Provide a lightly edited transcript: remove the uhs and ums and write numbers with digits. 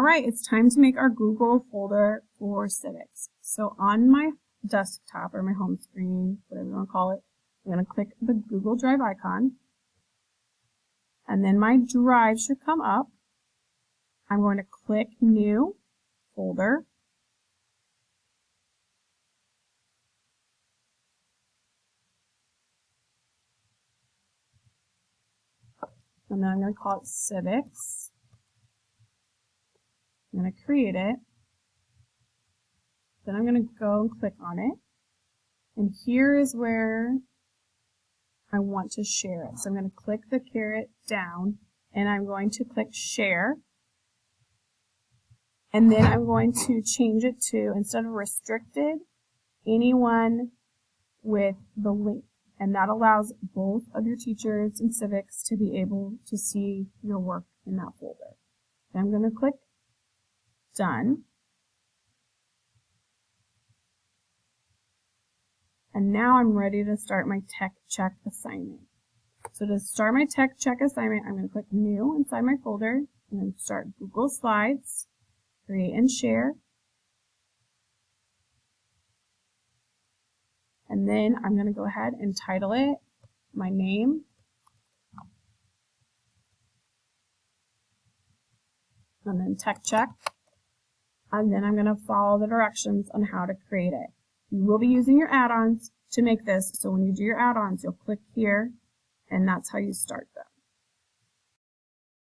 All right, it's time to make our Google folder for Civics. So on my desktop or my home screen, whatever you want to call it, I'm going to click the Google Drive icon. And then my drive should come up. I'm going to click New Folder. And then I'm going to call it Civics. I'm going to create it. Then I'm going to go and click on it. And here is where I want to share it. So I'm going to click the caret down and I'm going to click Share. And then I'm going to change it to, instead of restricted, anyone with the link. And that allows both of your teachers in Civics to be able to see your work in that folder. Then I'm going to click Done. And now I'm ready to start my Tech Check assignment. So to start my Tech Check assignment, I'm going to click New inside my folder and then start Google Slides, create and share. And then I'm going to go ahead and title it my name. And then Tech Check. And then I'm going to follow the directions on how to create it. You will be using your add-ons to make this, so when you do your add-ons, you'll click here, and that's how you start them.